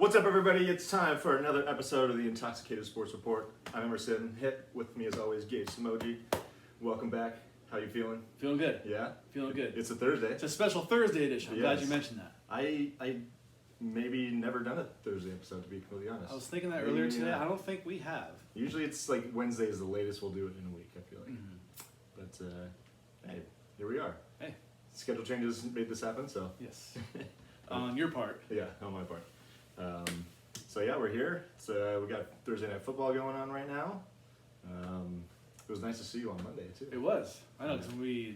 What's up, everybody? It's time for another episode of the Intoxicated Sports Report. I'm Emerson Hitt. With me, as always, Gage Samoji. Welcome back. How you feeling? Feeling good. Yeah? Feeling good. It's a Thursday. It's a special Thursday edition. I'm glad you mentioned that. I maybe never done a Thursday episode, to be completely honest. I was thinking that earlier today. I don't think we have. Usually it's like Wednesday is the latest we'll do it in a week, I feel like. But, hey, here we are. Hey. Schedule changes made this happen, so. Yes. On your part. Yeah, on my part. So yeah, we're here. We got Thursday Night Football going on right now. It was nice to see you on Monday too. It was. I know, because you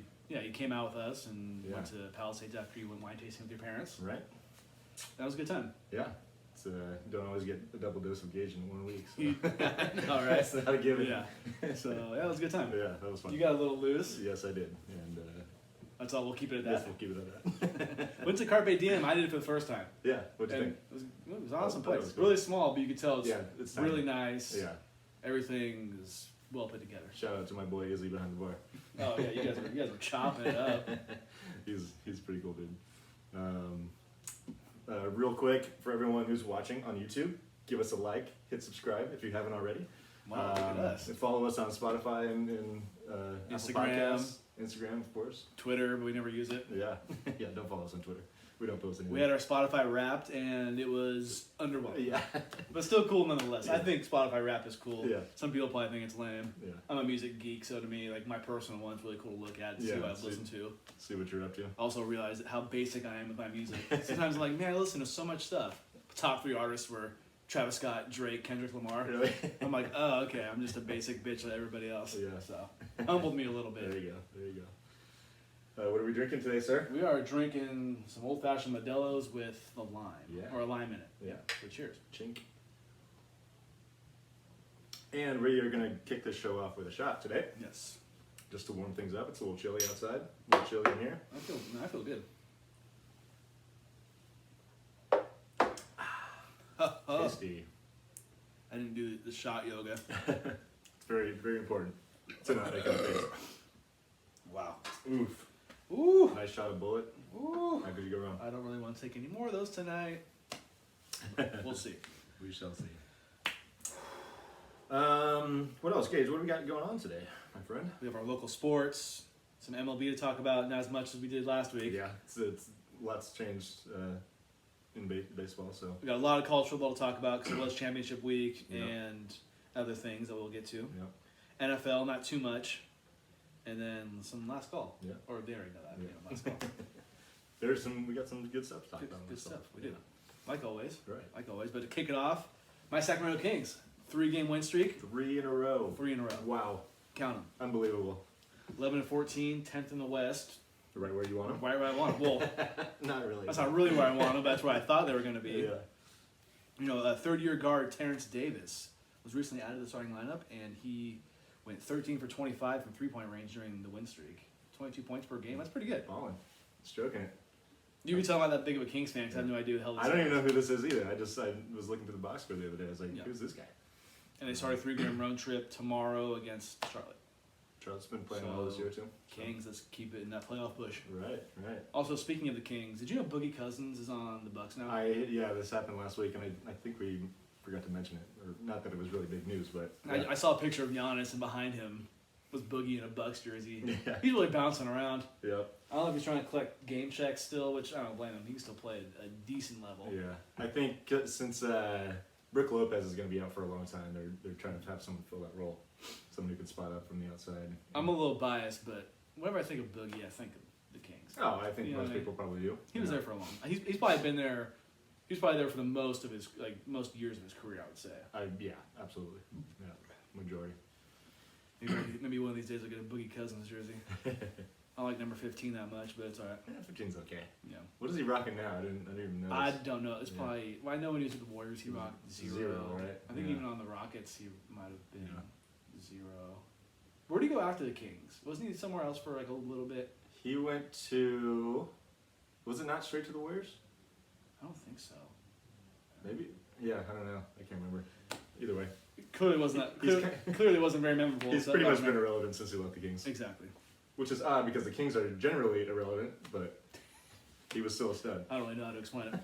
came out with us and went Yeah. to Palisades after you went wine tasting with your parents. Right? That was a good time. Yeah. It's, don't always get a double dose of Gage in 1 week. So. All right. That's not a given. Yeah. So, yeah, it was a good time. Yeah, that was fun. You got a little loose. Yes, I did. And That's all. We'll keep it at yes, that. we'll keep it at that. Went to Carpe Diem. I did it for the first time. Yeah, what'd you And think? it was an awesome I thought it place. was good. Really small, but you could tell it's, Yeah, it's tiny. really nice. Yeah. Everything is well put together. Shout out to my boy Izzy behind the bar. Oh yeah, you guys were chopping it up. He's pretty cool, dude. Real quick, for everyone who's watching on YouTube, give us a like, hit subscribe if you haven't already. Wow, look at us. And follow us on Spotify and Apple Instagram. Podcasts. Instagram, of course. Twitter, but we never use it. Yeah, yeah. Don't follow us on Twitter. We don't post anything. We had our Spotify Wrapped, and it was underwhelming. Yeah, But still cool nonetheless. I Yeah. think Spotify Wrapped is cool. Yeah. Some people probably think it's lame. yeah. I'm a music geek, so to me, like my personal one's really cool to look at and see Yeah, what I've sweet. listened to. See what you're up to. Also realize how basic I am with my music. Sometimes I'm like, man, I listen to so much stuff. Top 3 artists were Travis Scott, Drake, Kendrick Lamar. Really? I'm like, oh, okay, I'm just a basic bitch like everybody else. Yeah. So, humbled me a little bit. There you go. There you go. What are we drinking today, sir? We are drinking some old-fashioned Modelo's with the lime. Yeah. Or a lime in it. Yeah. So cheers. Chink. And we are gonna kick this show off with a shot today, Yes. just to warm things up. It's a little chilly outside. A little chilly in here. I feel good. Tasty. I didn't do the shot yoga. It's very, very important to not make a face. Wow. Oof. Ooh. Nice shot of bullet. Ooh. How could you go wrong? I don't really want to take any more of those tonight. We'll see. We shall see. What else, Gage? What do we got going on today, my friend? We have our local sports, some MLB to talk about, not as much as we did last week. Yeah, it's lots changed in baseball, so. We got a lot of college football to talk about because it was championship week Yeah. and other things that we'll get to. Yeah. NFL, not too much. And then some last call. Yeah. Or they already know that. Yeah. You know, last call. We got some good stuff to talk Good, about. good so, stuff. We do. Like always. Right. Like always. But to kick it off, my Sacramento Kings. 3-game win streak. 3 in a row. 3 in a row. Wow. Count them. Unbelievable. 11-14, 10th in the West. Right where you want them? Right where I want them. Well, Not really. that's not really where I want them, but that's where I thought they were going to be. Yeah. You know, third-year guard Terrence Davis was recently added to the starting lineup, and he went 13 for 25 from three-point range during the win streak. 22 points per game. That's pretty good. Balling. Stroking it. You can tell I'm not that big of a Kings fan because I have no idea who the hell this I don't is. even know who this is either. I was looking through the box score the other day. I was like, Yeah. who's this guy? And they start a 3-game road trip tomorrow against Charlotte. Charlotte's been playing well this year too. Kings, let's keep it in that playoff push. Right, right. Also, speaking of the Kings, did you know Boogie Cousins is on the Bucks now? This happened last week, and I think we forgot to mention it, or not that it was really big news, but I saw a picture of Giannis, and behind him was Boogie in a Bucks jersey. Yeah. He's really bouncing around. Yep. I don't know if he's trying to collect game checks still, which I don't blame him. He can still play at a decent level. Yeah, I think since Brick Lopez is going to be out for a long time, they're trying to have someone fill that role, someone who can spot up from the outside. I'm a little biased, but whenever I think of Boogie, I think of the Kings. Oh, I think You know most what I mean? people probably do. He was Yeah. there for a long. He's probably been there. He was probably there for the most of his most years of his career, I would say. Yeah, absolutely. Yeah, majority. Maybe one of these days I'll get a Boogie Cousins jersey. I don't like number 15 that much, but it's alright. Yeah, 15's okay. Yeah. What is he rocking now? I didn't even know. I don't know. It's Yeah. probably. Well, I know when he was with the Warriors, he rocked 0. right? I think Yeah. even on the Rockets, he might have been Yeah. 0. Where did he go after the Kings? Wasn't he somewhere else for like a little bit? He went to. Was it not straight to the Warriors? I don't think so. Maybe. Yeah, I don't know. I can't remember. Either way, It clearly wasn't. He's Clearly wasn't very memorable. he's so pretty that much was been irrelevant since he left the Kings. Exactly. Which is odd because the Kings are generally irrelevant, but he was still a stud. I don't really know how to explain it.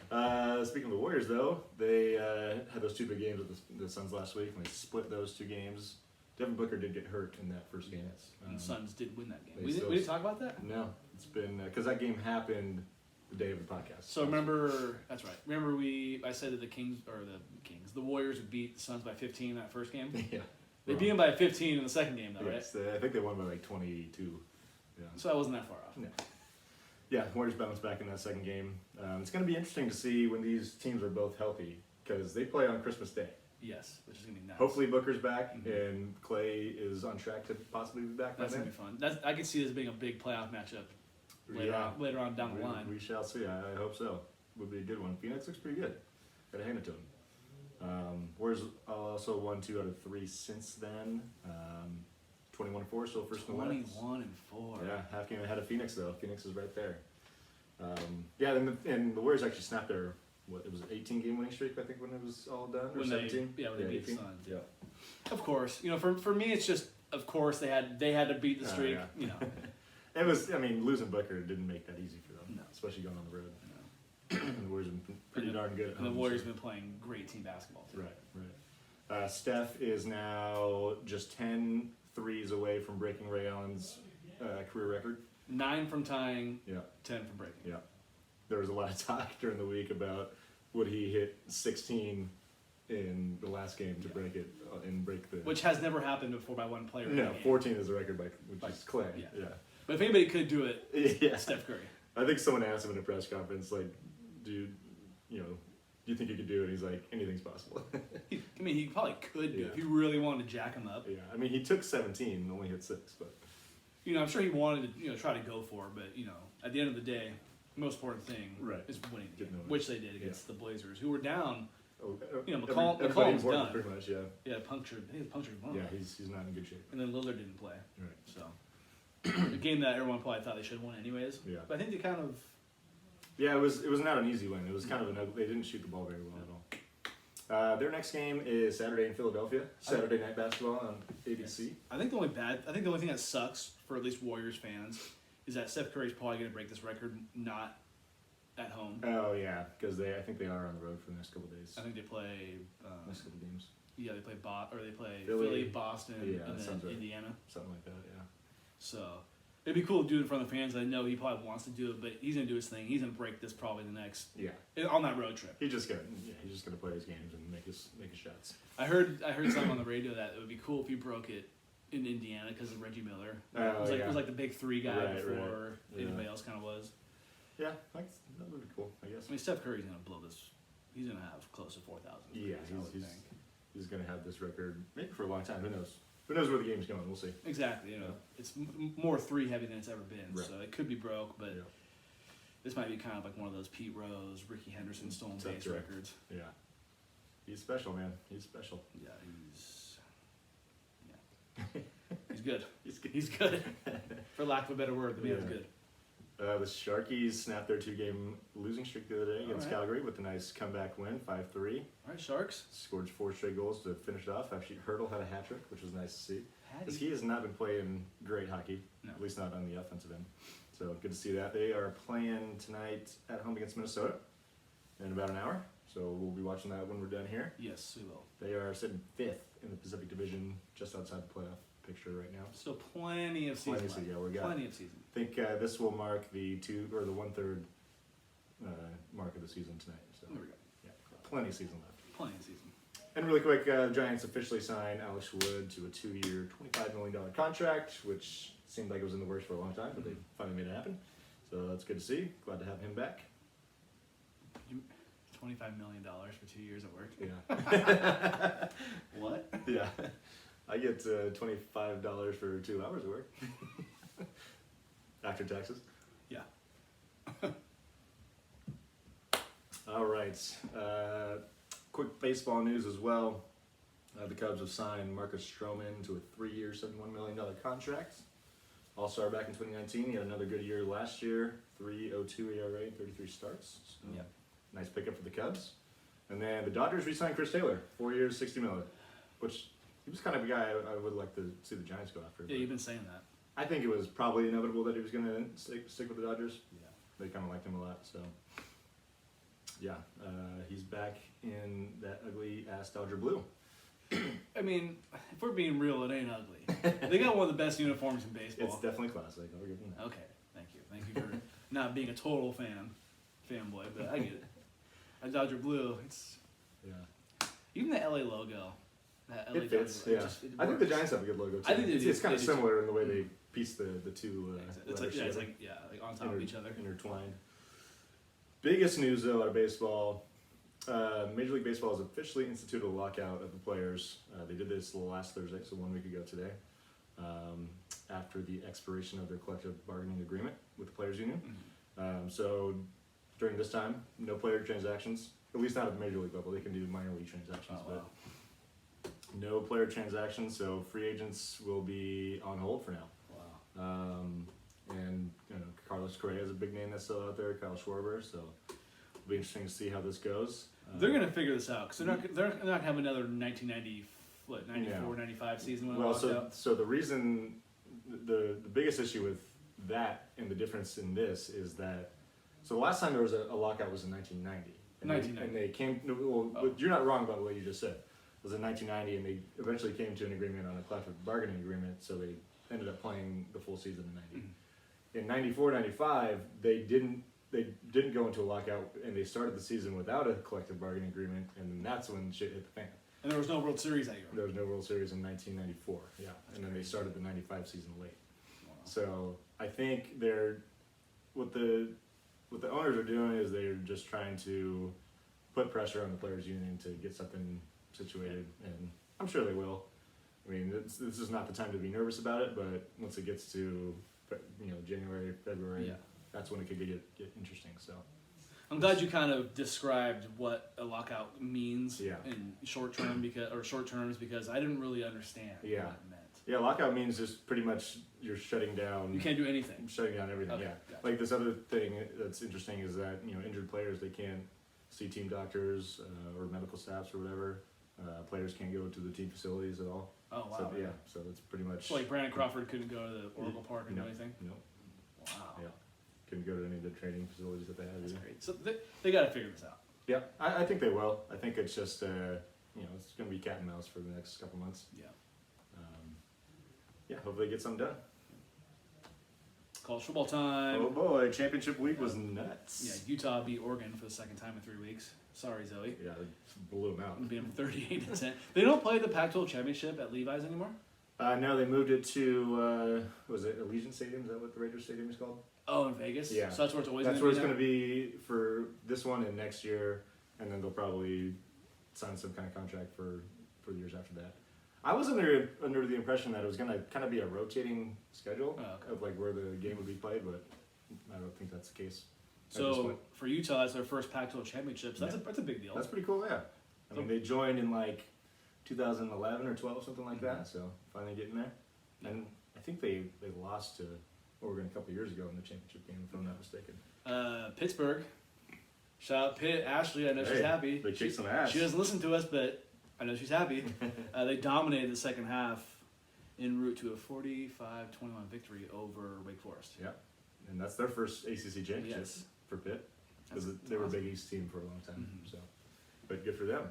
Speaking of the Warriors, though, they had those 2 big games with the Suns last week, and they split those 2 games. Devin Booker did get hurt in that first game. And the Suns did win that game. they We still- didn't talk about that? No, it's been because that game happened the day of the podcast. So remember, that's right. Remember I said that the Warriors would beat the Suns by 15 in that first game? Yeah. They beat them by 15 in the second game, though, Yes, I think they won by like 22. Yeah. right? So I wasn't that far off. No. Yeah, Warriors bounced back in that second game. It's going to be interesting to see when these teams are both healthy because they play on Christmas Day. Yes, which is going to be nice. Hopefully Booker's back Mhm. and Clay is on track to possibly be back by That's going to then. be fun. I can see this being a big playoff matchup later on down the line. We shall see. I hope so. Would be a good one. Phoenix looks pretty good. Gotta hand it to them. Warriors also won 2 out of 3 since then. 21-4, so first in the West. 21-4. Yeah, half game ahead of Phoenix though. Phoenix is right there. And the Warriors actually snapped their 18-game winning streak. I think when it was all done, or When 17. they beat the 18. Suns. Yeah. Of course, for me it's just of course they had to beat the Oh, streak. yeah. It was. I mean, losing Booker didn't make that easy for them, No. especially going on the road. And the Warriors have been pretty darn good. At And the home, Warriors so- been playing great team basketball too. Right. Steph is now just 10 threes away from breaking Ray Allen's career record. 9 from tying, Yeah, 10 from breaking. yeah. There was a lot of talk during the week about would he hit 16 in the last game to break it and break the. Which has never happened before by one player. in No, a game. 14 is the record which is Clay. yeah. But if anybody could do it, Yeah. Steph Curry. I think someone asked him in a press conference, like, do you think you could do it? He's like, anything's possible. He probably could do Yeah. if he really wanted to jack him up. Yeah, I mean, he took 17 and only hit 6, but I'm sure he wanted to try to go for it, but at the end of the day, the most important thing Right. is winning the Getting game, over it. which they did against the Blazers, who were down. everybody McCollum's important, done. pretty much. Yeah, Yeah, punctured lung. yeah, he's not in good shape. And then Lillard didn't play. Right. So a game that everyone probably thought they should have won anyways. Yeah. But I think they kind of Yeah, it was not an easy win. It was kind of they didn't shoot the ball very well at all. Their next game is Saturday in Philadelphia. Saturday night basketball on ABC. I think the only thing that sucks for at least Warriors fans is that Steph Curry's probably going to break this record not at home. Oh yeah, because I think they are on the road for the next couple of days. I think they play. Next couple games, Yeah, they play they play Philly. Philly, Boston, Yeah, and that then sounds right. Indiana. something like that. Yeah. So it'd be cool to do it in front of the fans. I know he probably wants to do it, but he's gonna do his thing. He's gonna break this probably the next Yeah. on that road trip. He's just gonna play his games and make his shots. I heard something on the radio that it would be cool if he broke it in Indiana because of Reggie Miller. Oh, It yeah. was like the big 3 guy Right, before right. anybody Yeah. else kind of was. Yeah, that would be cool. I guess. I mean, Steph Curry's gonna blow this. He's gonna have close to 4,000. Yeah, I would think. he's gonna have this record maybe for a long time. Who knows? Who knows where the game's going? We'll see. Exactly. It's more 3 heavy than it's ever been. Right. So it could be broke, but Yeah. this might be kind of like one of those Pete Rose, Ricky Henderson stolen That's base right. records. Yeah. He's special, man. He's special. Yeah, he's good. He's good. For lack of a better word, the man's Yeah. good. The Sharkies snapped their 2-game losing streak the other day against Alright. Calgary with a nice comeback win, 5-3. All right, Sharks. Scored 4 straight goals to finish it off. Actually, Hurdle had a hat trick, which was nice to see. Because Hattie. he has not been playing great hockey, No. at least not on the offensive end. So good to see that. They are playing tonight at home against Minnesota in about an hour. So we'll be watching that when we're done here. Yes, we will. They are sitting 5th in the Pacific Division, just outside the playoff picture right now. Still plenty of season Plenty of left. season, yeah, we got- Plenty of season. I think this will mark the 1/3 mark of the season tonight. So There we go. yeah, plenty of season left. Plenty of season. And really quick, the Giants officially signed Alex Wood to a 2-year, $25 million contract, which seemed like it was in the works for a long time, but they finally made it happen. So that's good to see. Glad to have him back. $25 million for 2 years at work. Yeah. What? Yeah. I get $25 for 2 hours of work. After taxes. Yeah. All right. Quick baseball news as well. The Cubs have signed Marcus Stroman to a 3-year, $71 million contract. All-star back in 2019. He had another good year last year. 3.02 ERA, 33 starts. So Yeah. Nice pickup for the Cubs. And then the Dodgers re-signed Chris Taylor, 4 years, $60 million. Which he was kind of a guy I would like to see the Giants go after. Yeah, but you've been saying that. I think it was probably inevitable that he was going to stick with the Dodgers. Yeah. They kind of liked him a lot, so. Yeah, he's back in that ugly ass Dodger blue. I mean, if we're being real, it ain't ugly. They got one of the best uniforms in baseball. It's definitely classic. I'll give them that. Okay, thank you. Thank you for not being a total fanboy, but I get it. A Dodger blue, it's Yeah, even the LA logo. That LA it fits. Dodger, yeah, it I think the works. Giants have a good logo too. I think they do. It's kind of They do too. similar in the way they piece the two. It's letters like together. like on top of each other. Intertwined. Biggest news though out of baseball, Major League Baseball has officially instituted a lockout of the players. They did this last Thursday, so 1 week ago today, after the expiration of their collective bargaining agreement with the players union. So during this time, no player transactions, at least not at the Major League level. They can do minor league transactions, Oh, wow. but no player transactions. So free agents will be on hold for now. Wow. And Carlos Correa is a big name that's still out there. Kyle Schwarber, so it'll be interesting to see how this goes. They're gonna figure this out because they're not gonna have another 1990, 94, Yeah. 95 season when Well, it locked out. so the reason, the biggest issue with that and the difference in this is that, so the last time there was a lockout was in 1990. And 1990. They came. Well, Oh. you're not wrong about what you just said. It was in 1990, and they eventually came to an agreement on a collective bargaining agreement. So they ended up playing the full season in 90. In 94, 95, they didn't go into a lockout, and they started the season without a collective bargaining agreement, and then that's when shit hit the fan. And there was no World Series that year. There was no World Series in 1994, yeah, and then they started the 95 season late. Wow. So I think what the owners are doing is they're just trying to put pressure on the players' union to get something situated, and I'm sure they will. I mean, this is not the time to be nervous about it, but once it gets to January, February, Yeah. that's when it could get interesting. So I'm glad you kind of described what a lockout means Yeah. in short terms because I didn't really understand Yeah. what it meant. yeah, lockout means just pretty much you're shutting down. You can't do anything. Shutting down everything. Okay, Yeah. gotcha. Like this other thing that's interesting is that injured players, they can't see team doctors or medical staffs or whatever. Players can't go to the team facilities at all. Oh wow. So, yeah. So it's pretty much. So like Brandon Crawford couldn't go to the Oracle Park and no, do anything. No. Wow. Yeah. Couldn't go to any of the training facilities that they had. That's either. great. So they got to figure this out. Yeah, I think they will. I think it's just it's going to be cat and mouse for the next couple months. Yeah. Yeah, hopefully get something done. College football time. Oh boy, championship week was nuts. Yeah, Utah beat Oregon for the second time in 3 weeks. Sorry, Zoe. Yeah, it blew them out. Beat them 38-10. They don't play the Pac-12 championship at Levi's anymore. No, they moved it to was it Allegiant Stadium? Is that what the Raiders Stadium is called? Oh, in Vegas. Yeah. So that's where it's always. That's gonna where it's be going now? to be for this one and next year, and then they'll probably sign some kind of contract for the years after that. I was under the impression that it was going to kind of be a rotating schedule Oh, okay. of like where the game would be played, but I don't think that's the case. at this So point. for Utah, it's their first Pac-12 championship. So that's a big deal. That's pretty cool. Yeah, I mean they joined in like 2011 or 12, something like that. So finally getting there, and I think they lost to Oregon a couple years ago in the championship game, if I'm not mistaken. Pittsburgh. Shout out Pitt. Ashley, I know she's Hey, happy. they kicked some ass. She doesn't listen to us, but I know she's happy. They dominated the second half en route to a 45-21 victory over Wake Forest. Yeah, and that's their first ACC championship Yes. for Pitt because That's they were a awesome. Big East team for a long time. Mhm. So, but good for them.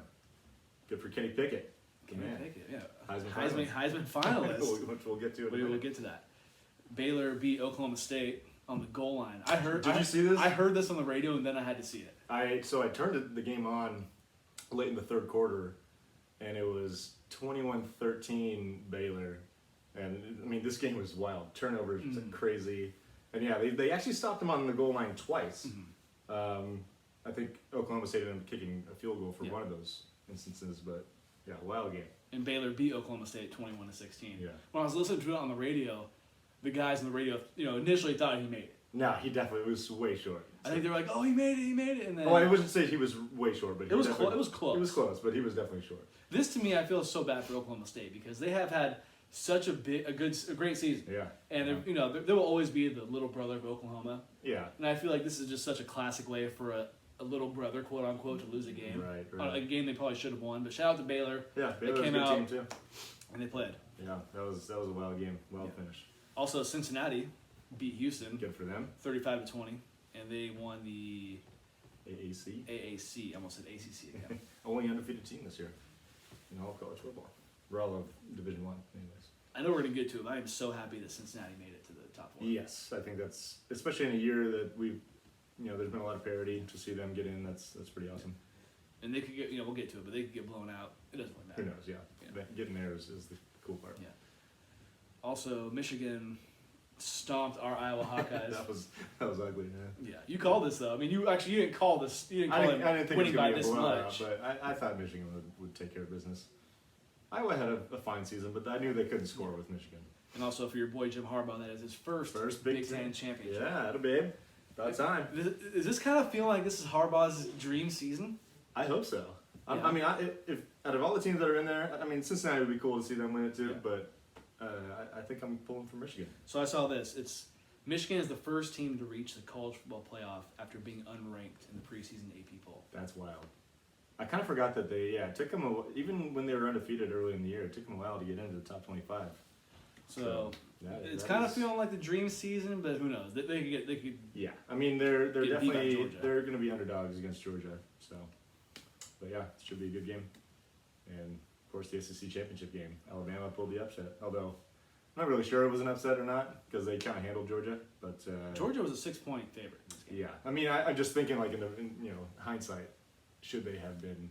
Good for Kenny Pickett, the Can we man. take it? Yeah. Heisman Heisman finalist. Which we'll get to. In a We will minute. get to that. Baylor beat Oklahoma State on the goal line. Did you see this? I heard this on the radio and then I had to see it. I turned the game on late in the third quarter, and it was 21-13 Baylor, and I mean this game was wild. Turnovers was Mhm. crazy, and yeah, they actually stopped them on the goal line twice. Mhm. I think Oklahoma State ended up kicking a field goal for Yeah. one of those instances, but yeah, wild game. And Baylor beat Oklahoma State 21-16. Yeah. When I was listening to it on the radio, the guys on the radio, initially thought he made it. No, he definitely was way short. I think they were like, "Oh, he made it," and then Oh, I wouldn't say he was way short, but It was definitely- clo- it was close. It was close, but he was definitely short. this to me, I feel so bad for Oklahoma State because they have had such a great season, Yeah. and yeah. there will always be the little brother of Oklahoma, Yeah. and I feel like this is just such a classic way for a little brother, quote unquote, to lose a game. Right. A game they probably should have won. But shout out to Baylor, Yeah, Baylor was a came good out- team too. and they played. Yeah, that was a wild game, wild Yeah. finish. Also, Cincinnati beat Houston Good for them. 35-20, and they won the AAC. AAC, almost said ACC again. Only undefeated team this year in all of college football. We're all of Division I, anyways. I know we're going to get to it, but I am so happy that Cincinnati made it to the top four. Yes, I think that's, especially in a year that we've, there's been a lot of parity. To see them get in, that's pretty awesome. And they could get, we'll get to it, but they could get blown out. It doesn't really matter. Who knows? Yeah, getting there is the cool part. Yeah. Also, Michigan stomped our Iowa Hawkeyes. that was ugly, man. Yeah, you called this though. I mean, you didn't call this. You didn't call I didn't think winning it was by gonna be this a blowout, much. but I thought Michigan would take care of business. Iowa had a fine season, but I knew they couldn't score with Michigan. And also for your boy Jim Harbaugh, that is his first Big Ten championship. Yeah, that'll babe. About time. Does this kind of feel like this is Harbaugh's dream season? I hope so. Yeah. I mean, if out of all the teams that are in there, I mean, Cincinnati would be cool to see them win it too. Yeah. But I think I'm pulling for Michigan. So I saw this. It's Michigan is the first team to reach the college football playoff after being unranked in the preseason AP poll. That's wild. I kind of forgot that it took them even when they were undefeated early in the year, it took them a while to get into the top 25. So it's that kind of is- feeling like the dream season, but who knows? They could. Yeah, I mean they're Get beat by definitely Georgia. they're going to be underdogs against Georgia. So, but yeah, it should be a good game. And of course the SEC championship game, Alabama pulled the upset. Although I'm not really sure it was an upset or not because they kind of handled Georgia. But Georgia was a 6-point favorite in this game. yeah, I mean I'm just thinking like in hindsight, should they have been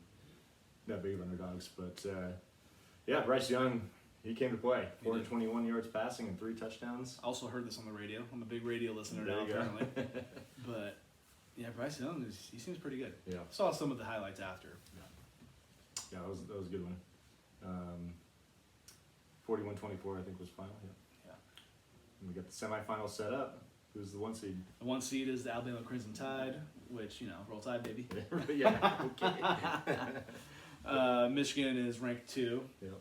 that big of underdogs? But yeah, Bryce Young. He came to play. He did. 421 yards passing and 3 touchdowns. I also heard this on the radio. I'm a big radio listener There now, you go. apparently. But yeah, Bryce Young he seems pretty good. Yeah. Saw some of the highlights after. Yeah, that was a good one. 41-24, I think was final. Yeah. Yeah. And we got the semifinals set up. Who's the 1 seed? The 1 seed is the Alabama Crimson Tide, which Roll Tide, baby. yeah. Okay. Michigan is ranked 2. Yep.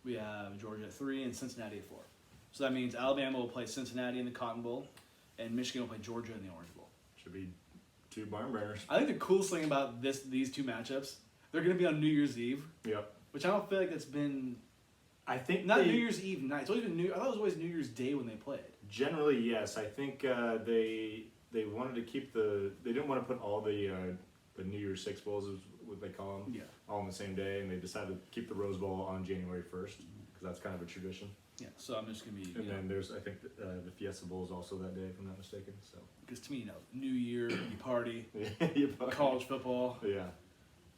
We have Georgia at 3 and Cincinnati at 4. So that means Alabama will play Cincinnati in the Cotton Bowl, and Michigan will play Georgia in the Orange Bowl. Should be 2 barn burners. I think the coolest thing about these 2 matchups, they're going to be on New Year's Eve, Yep. which I don't feel like that's been I think not New Year's Eve night. It's always been I thought it was always New Year's Day when they played. Generally, yes. I think they wanted to keep they didn't want to put all the New Year's Six bowls is what they call them. Yeah. All on the same day, and they decided to keep the Rose Bowl on January 1st because that's kind of a tradition. Yeah. So I'm just going to be. And then there's, I think, the Fiesta Bowl is also that day, if I'm not mistaken. So Because to me, New Year, you party, You probably- college football. Yeah.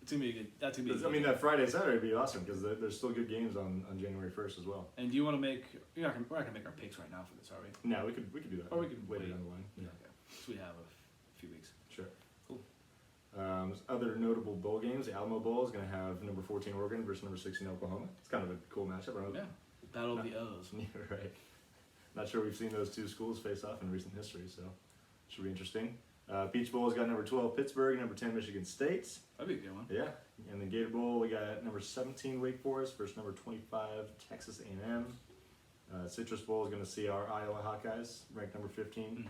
It's gonna be a good. That's gonna be. A good I mean, game. that Friday, Saturday would be awesome because there's still good games on January 1st as well. And do you want to make? We're not gonna make our picks right now for this, are we? No, we could do that. Or we could later wait. down the line. Yeah. Okay. So we have a few weeks. Sure. Cool. Other notable bowl games, the Alamo Bowl is going to have number 14 Oregon versus number 16 Oklahoma. It's kind of a cool matchup. I don't Yeah. Battle of the O's. Yeah, right. Not sure we've seen those 2 schools face off in recent history, so should be interesting. Peach Bowl's got number 12 Pittsburgh, number 10 Michigan State. That'd be a good one. Yeah, and the Gator Bowl we got number 17 Wake Forest versus number 25 Texas A&M. Citrus Bowl is going to see our Iowa Hawkeyes ranked number 15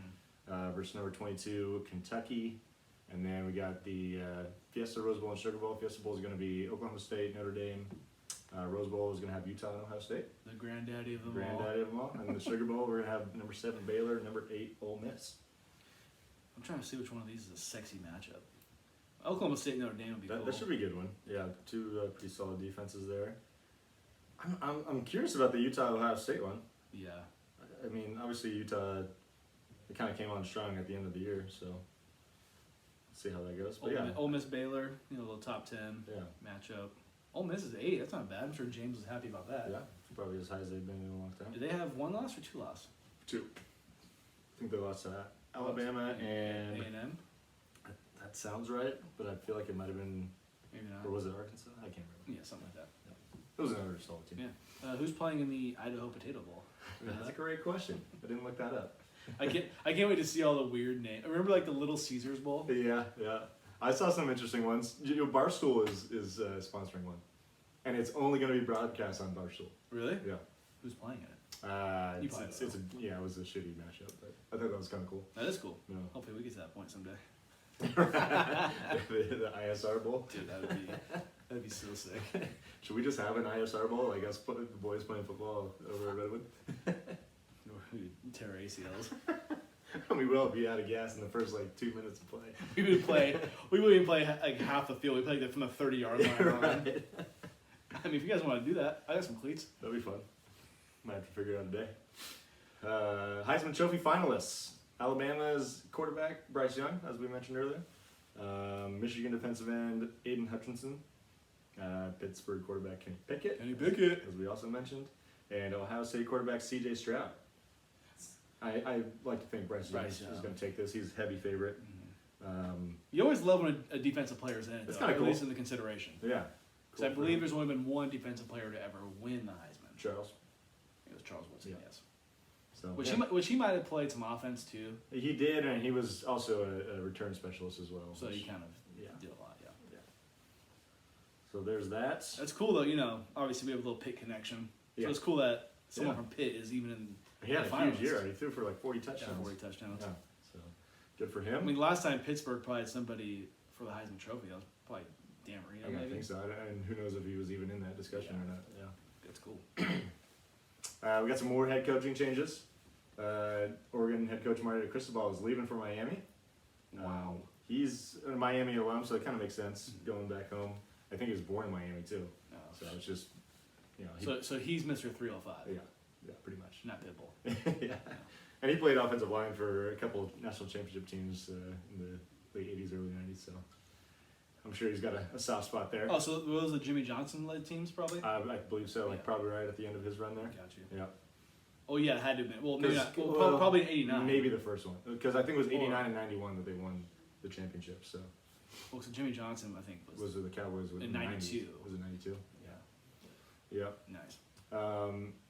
versus number 22 Kentucky, and then we got the Fiesta Rose Bowl and Sugar Bowl. Fiesta Bowl is going to be Oklahoma State, Notre Dame. Rose Bowl is going to have Utah and Ohio State. The granddaddy of them all. Granddaddy of them all. And the Sugar Bowl we're going to have number 7 Baylor, number 8 Ole Miss. I'm trying to see which one of these is a sexy matchup. Oklahoma State and Notre Dame would be cool. That should be a good one. Yeah, 2 pretty solid defenses there. I'm curious about the Utah Ohio State one. Yeah. I mean, obviously Utah, it kind of came on strong at the end of the year, so let's see how that goes. But yeah, Ole Miss Baylor, a little top 10 yeah, matchup. Ole Miss is 8. That's not bad. I'm sure James is happy about that. yeah, probably as high as they've been in a long time. Do they have 1 loss or 2 losses? 2. I think they lost to Alabama and A&M? that sounds right, but I feel like it might have been, Maybe not. or was it Arkansas? I can't remember. Yeah, something like that. It was another solid team. Yeah. Who's playing in the Idaho Potato Bowl? That's a great question. I didn't look that up. I can't wait to see all the weird names. Remember like the Little Caesars Bowl? Yeah, yeah. I saw some interesting ones. Barstool is sponsoring one, and it's only going to be broadcast on Barstool. Really? Yeah. Who's playing in it? It was a shitty mashup, but I thought that was kind of cool. That is cool. Yeah. Hopefully we get to that point someday. the ISR Bowl. Dude, that'd be so sick. Should we just have an ISR Bowl? Like us, the boys playing football over at Redwood. Tear ACLs. We will be out of gas in the first like 2 minutes of play. We wouldn't even play like half the field. We played like from the 30-yard line. Right. I mean, if you guys want to do that, I got some cleats. That'll be fun. Might have to figure it out today. Heisman Trophy finalists. Alabama's quarterback, Bryce Young, as we mentioned earlier. Michigan defensive end, Aiden Hutchinson. Pittsburgh quarterback, Kenny Pickett. As we also mentioned. And Ohio State quarterback, C.J. Stroud. I like to think Bryce Young is going to take this. He's a heavy favorite. You always love when a defensive player is in it, It's though, kinda cool. at least in the consideration. Yeah. Because I believe there's only been one defensive player to ever win the Heisman. Charles. It was Charles Woodson, Yeah. yes. So, Which he might have played some offense too. He did, and he was also a return specialist as well. So which- he kind of yeah. did a lot, yeah. So there's that. That's cool though, obviously we have a little Pitt connection. So Yeah. it's cool that someone Yeah. from Pitt is even in He had the a huge finalists. year. He threw for like 40 touchdowns. 40 touchdowns. Yeah. So good for I him. mean, last time Pittsburgh probably had somebody for the Heisman Trophy, that was probably Dan Marino, I maybe. think so. And who knows if he was even in that discussion or not. Yeah. That's cool. We got some more head coaching changes. Oregon head coach Mario Cristobal is leaving for Miami. Wow. He's a Miami alum, so it kind of makes sense going back home. I think he was born in Miami too. No. So it's just, So he's Mr. 305, yeah, pretty much. not Pitbull. Yeah. And he played offensive line for a couple of national championship teams in the late 80s, early 90s, so I'm sure he's got a soft spot there. Oh, so those are the Jimmy Johnson-led teams, probably? I believe so, Yeah. probably right at the end of his run there. Got you. Yeah. Oh, yeah, it had to have been. Well, maybe not. Well, Probably in 89. Maybe the first one, because I think it was 89 and 91 that they won the championship, so. Well, so Jimmy Johnson, I think, Was it the Cowboys in the 92. 90s? Was it 92? Yeah. Yep. Nice.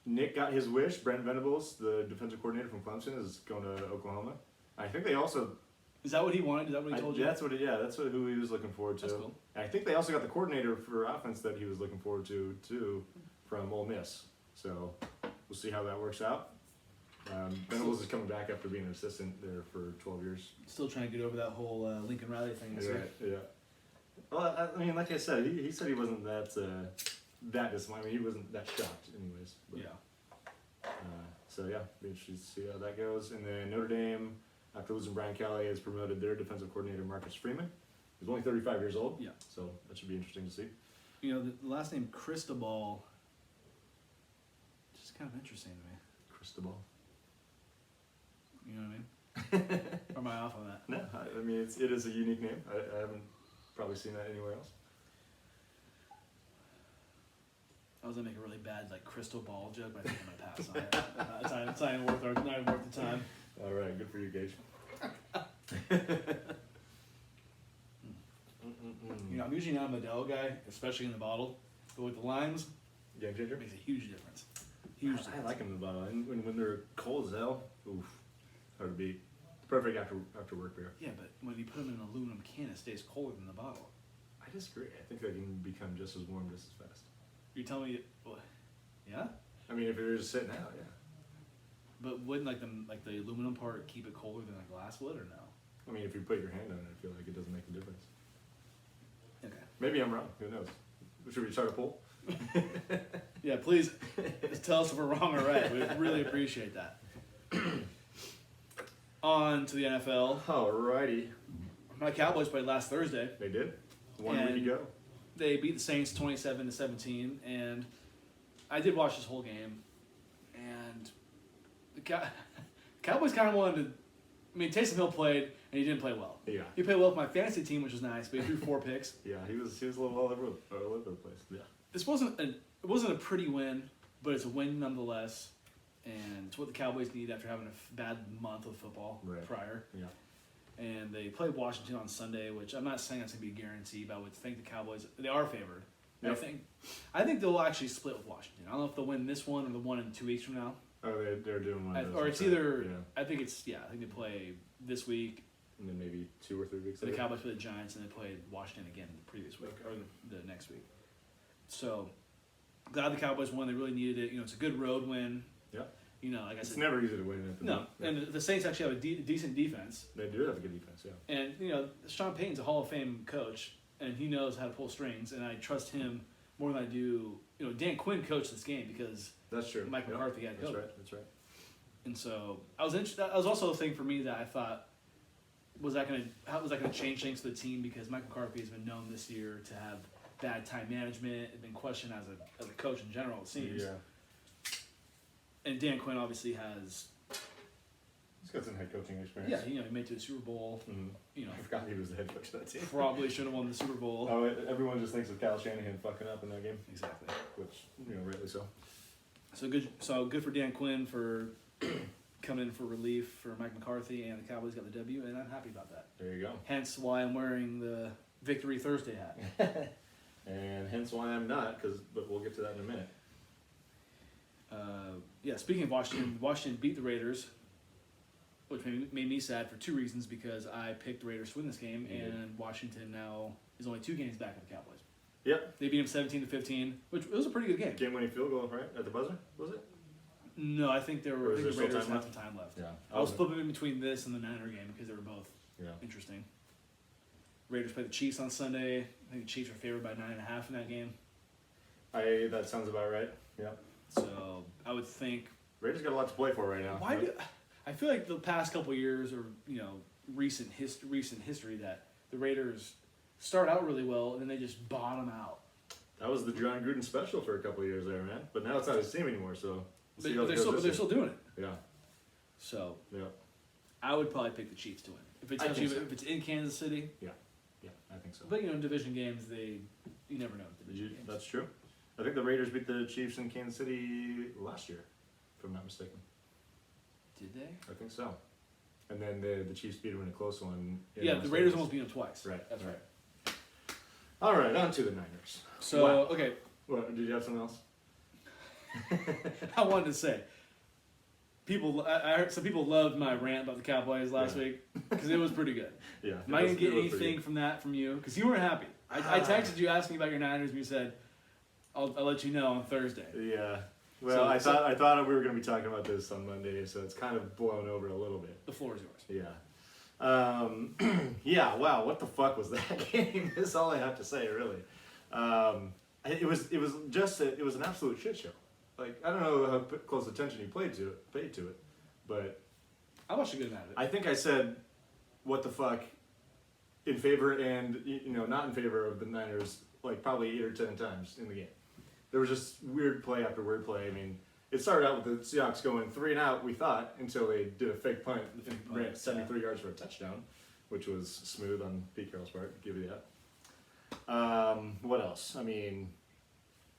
Nick got his wish. Brent Venables, the defensive coordinator from Clemson, is going to Oklahoma. I think they also. Is that what he wanted? Is that what he told you? That's who he was looking forward to. That's cool. I think they also got the coordinator for offense that he was looking forward to too, from Ole Miss. So we'll see how that works out. Venables is coming back after being an assistant there for 12 years. Still trying to get over that whole Lincoln Riley thing this year. Yeah. Well, I mean, like I said, he said he wasn't that disappointed. I mean, he wasn't that shocked, anyways. But, Yeah. So yeah, be interested to see how that goes. And then Notre Dame, after losing Brian Kelly, has promoted their defensive coordinator Marcus Freeman. He's only 35 years old. Yeah. So that should be interesting to see. The last name Cristobal, just kind of interesting to me. Cristobal. You know what I mean? Or am I off on that? No, I mean it is a unique name. I haven't probably seen that anywhere else. I was gonna make a really bad crystal ball joke, but I think I'm gonna pass on it. It's not even worth the time. All right, good for you, Gage. I'm usually not a Modelo guy, especially in the bottle, but with the limes, Game changer. it makes a huge difference. Huge difference. I like them in the bottle, and when they're cold as hell, oof, hard to beat. Perfect after work beer. Yeah, but when you put them in an aluminum can, it stays colder than the bottle. I disagree. I think they can become just as warm just as fast. You're telling me, what? Yeah? I mean, if you're just sitting out, yeah. But wouldn't the aluminum part keep it colder than a glass would, or no? I mean, if you put your hand on it, I feel like it doesn't make a difference. Okay. Maybe I'm wrong. Who knows? Should we start a poll? Yeah, please tell us if we're wrong or right. We'd really appreciate that. On to the NFL. Alrighty. My Cowboys played last Thursday. They did. One And week ago. They beat the Saints 27-17, and I did watch this whole game. And the Cowboys kind of wanted to. I mean, Taysom Hill played, and he didn't play well. Yeah. He played well with my fantasy team, which was nice, but he threw 4 picks. Yeah, he was a little all over the place. Yeah. This wasn't a pretty win, but it's a win nonetheless, and it's what the Cowboys need after having a bad month of football prior. Yeah. And they played Washington on Sunday, which I'm not saying that's gonna be a guarantee, but I would think the Cowboys are favored. Yep. I think they'll actually split with Washington. I don't know if they'll win this one or the one in 2 weeks from now. Oh, they're doing one of those. Or it's okay. either. Yeah. I think they play this week. And then maybe 2 or 3 weeks So the later. Cowboys play the Giants, and they played Washington again the previous week or the next week. So glad the Cowboys won. They really needed it. It's a good road win. Yeah. Like I It's said, never easy to win at the no. moment. Yeah. And the Saints actually have a decent defense. They do have a good defense, yeah. And Sean Payton's a Hall of Fame coach, and he knows how to pull strings. And I trust him more than I do. Dan Quinn coached this game because That's true. Mike McCarthy had That's COVID. right. That's right. And so I was interested. That was also a thing for me that I thought, how was that gonna change things for the team, because Mike McCarthy has been known this year to have bad time management and been questioned as a coach in general, it seems. Yeah. And Dan Quinn obviously has, He's got some head coaching experience. yeah, he made it to the Super Bowl. Mhm. You know, I forgot he was the head coach of that team. probably should have won the Super Bowl. Oh, everyone just thinks of Kyle Shanahan fucking up in that game, Exactly. which, rightly so. So good for Dan Quinn for coming in for relief for Mike McCarthy, and the Cowboys got the W, and I'm happy about that. There you go. Hence why I'm wearing the Victory Thursday hat. And hence why I'm not, but we'll get to that in a minute. Yeah, speaking of Washington, Washington beat the Raiders, which made me sad for two reasons, because I picked the Raiders to win this game, You did. and Washington now is only 2 games back of the Cowboys. Yep. They beat them 17-15, which was a pretty good game. Game-winning field goal, right? At the buzzer, was it? No, I think Or the is there still Raiders time had left? some time left. Yeah. I was flipping in between this and the Niner game because they were both Yeah. interesting. Raiders played the Chiefs on Sunday. I think the Chiefs were favored by 9.5 in that game. That sounds about right. Yeah. So I would think, Raiders got a lot to play for right now. why do I feel like the past couple years, or recent history, that the Raiders start out really well and then they just bottom out. That was the John Gruden special for a couple of years there, man. But now it's not his team anymore, so we'll But see how it they're goes still this they're still doing it. year. Yeah. So Yeah. I would probably pick the Chiefs to win if it's I think so. if it's in Kansas City. Yeah, I think so. But division games, you never know. Division games. That's true. I think the Raiders beat the Chiefs in Kansas City last year, if I'm not mistaken. Did they? I think so. And then the Chiefs beat them in a close one. in Yeah, Las the Raiders Vegas. almost beat them twice. Right, That's right. right. All right, on to the Niners. So Wow. okay, What, did you have something else? I wanted to say, I heard some people loved my rant about the Cowboys last Yeah. week because it was pretty good. Yeah. Am I gonna get anything from you? Because you weren't happy. I texted you asking about your Niners, and you said, "I'll let you know on Thursday." Yeah. Well, So- I thought we were going to be talking about this on Monday, so it's kind of blown over a little bit. The floor is yours. Yeah. Yeah. Wow. What the fuck was that game? That's all I have to say, really. It was an absolute shit show. Like, I don't know how close attention you paid to it, but I watched a good amount of it. I think I said, "What the fuck," in favor and not in favor of the Niners, like probably 8 or 10 times in the game. There was just weird play after weird play. I mean, it started out with the Seahawks going 3 and out, we thought, until they did a fake punt and ran it 73 yards for a touchdown, which was smooth on Pete Carroll's part. Give you that. What else? I mean,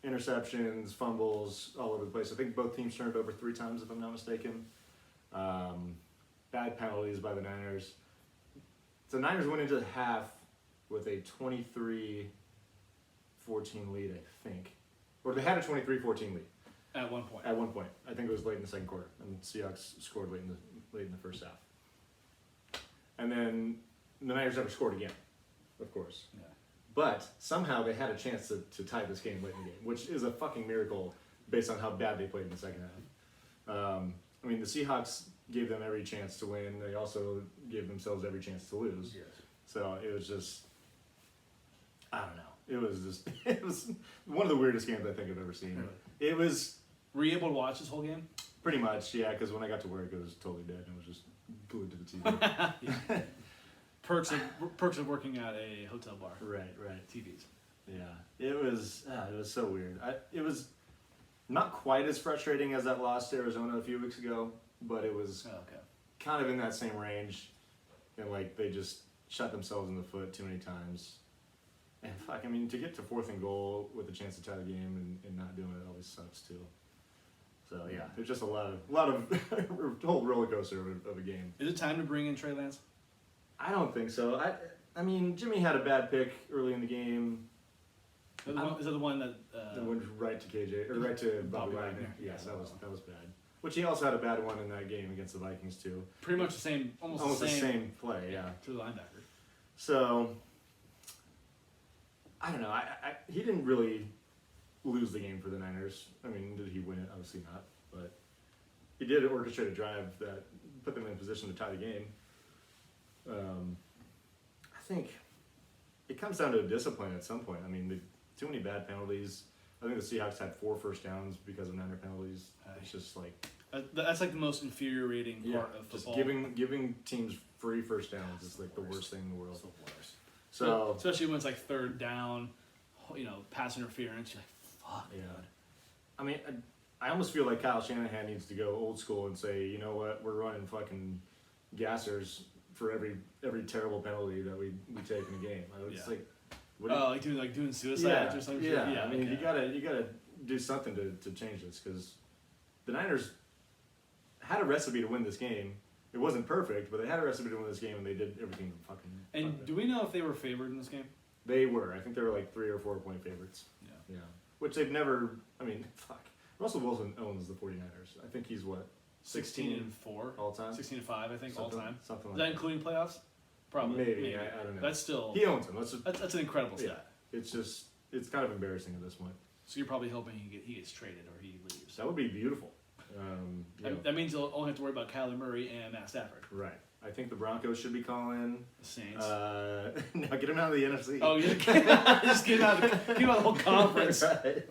interceptions, fumbles, all over the place. I think both teams turned over 3 times, if I'm not mistaken. Bad penalties by the Niners. The Niners went into the half with a 23-14 lead, I think. Or they had a 23-14 lead At one point. at one point. I think it was late in the second quarter, and the Seahawks scored late in the first half. And then the Niners never scored again, of course. Yeah. But somehow they had a chance to tie this game late in the game, which is a fucking miracle based on how bad they played in the second half. I mean, the Seahawks gave them every chance to win. They also gave themselves every chance to lose. Yes. So it was just, I don't know. It was one of the weirdest games I think I've ever seen. Really? It was Were you able to watch this whole game? pretty much, yeah, because when I got to work, it was totally dead and it was just glued to the TV. Perks of working at a hotel bar. Right. TVs. Yeah, it was so weird. It was not quite as frustrating as that loss to Arizona a few weeks ago, but it was Oh, okay. kind of in that same range. And like they just shot themselves in the foot too many times. And fuck, I mean, to get to 4th and goal with a chance to tie the game and not doing it always sucks too. So yeah, there's just a lot of whole roller coaster of a game. Is it time to bring in Trey Lance? I don't think so. I mean, Jimmy had a bad pick early in the game. Is that the one that? That went right to KJ or right to Bobby Wagner. Wagner. Yes, that was bad. Which he also had a bad one in that game against the Vikings too. Pretty much the same, almost Almost the same play, yeah. to the linebacker. So I don't know. He didn't really lose the game for the Niners. I mean, did he win it? Obviously not. But he did orchestrate a drive that put them in a position to tie the game. I think it comes down to discipline at some point. I mean, too many bad penalties. I think the Seahawks had 4 first downs because of Niner penalties. It's just like That's like the most infuriating part of just football. giving teams free first downs is like the worst thing in the world. It's the worst. So Especially when it's like third down, pass interference. You're like, fuck, yeah, God. I mean, I almost feel like Kyle Shanahan needs to go old school and say, you know what, we're running fucking gassers for every terrible penalty that we take in a game. It's Yeah. like, what do you- doing suicides or something. yeah. I mean, okay. you gotta do something to change this because the Niners had a recipe to win this game. It wasn't perfect, but they had a recipe to win this game, and they did everything to fucking. And do we know if they were favored in this game? They were. I think they were like 3 or 4 point favorites. Yeah. Yeah. Which they've never. I mean, fuck. Russell Wilson owns the 49ers. I think he's what 16-4, all time. 16-5, I think all time. Something Is like that including playoffs? Probably. Maybe. I don't know. That's still. He owns them. That's an incredible Yeah. stat. It's kind of embarrassing at this point. So you're probably hoping he gets traded or he leaves. That would be beautiful. That means you'll only have to worry about Kyler Murray and Matt Stafford. Right. I think the Broncos should be calling. The Saints. Now get him out of the NFC. Oh, yeah. Just get out of the whole conference. Right.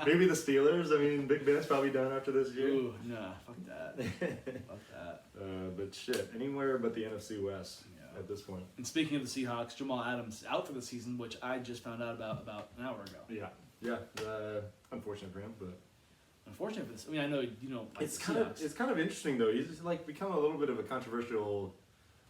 Maybe the Steelers. I mean, Big Ben's probably done after this year. Ooh, nah, fuck that. Fuck that. But shit, anywhere but the NFC West Yeah. at this point. And speaking of the Seahawks, Jamal Adams is out for the season, which I just found out about an hour ago. Yeah. Unfortunate for him, but Unfortunate for this. I mean, I know you don't like it's the kind Seahawks. of interesting though. He's like become a little bit of a controversial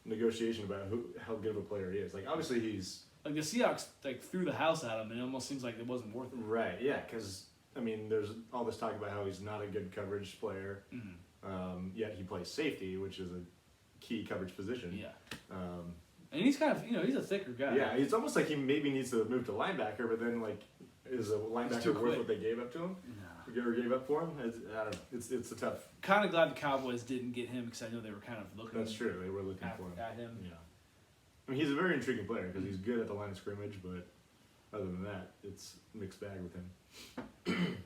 negotiation about how good of a player he is. Like obviously he's Like the Seahawks threw the house at him, and it almost seems like it wasn't worth it. right. Yeah, because I mean, there's all this talk about how he's not a good coverage player. Mm-hmm. Yet he plays safety, which is a key coverage position. Yeah. Um, And he's kind of, he's a thicker guy. yeah, it's almost like he maybe needs to move to linebacker, but then like, is a too linebacker quick. worth what they gave up to him? No. Or gave up for him? I don't know. It's a tough. Kind of glad the Cowboys didn't get him because I know they were kind of looking That's true. They were looking at, for him. at him. Yeah. I mean, he's a very intriguing player because he's good at the line of scrimmage, but other than that, it's a mixed bag with him.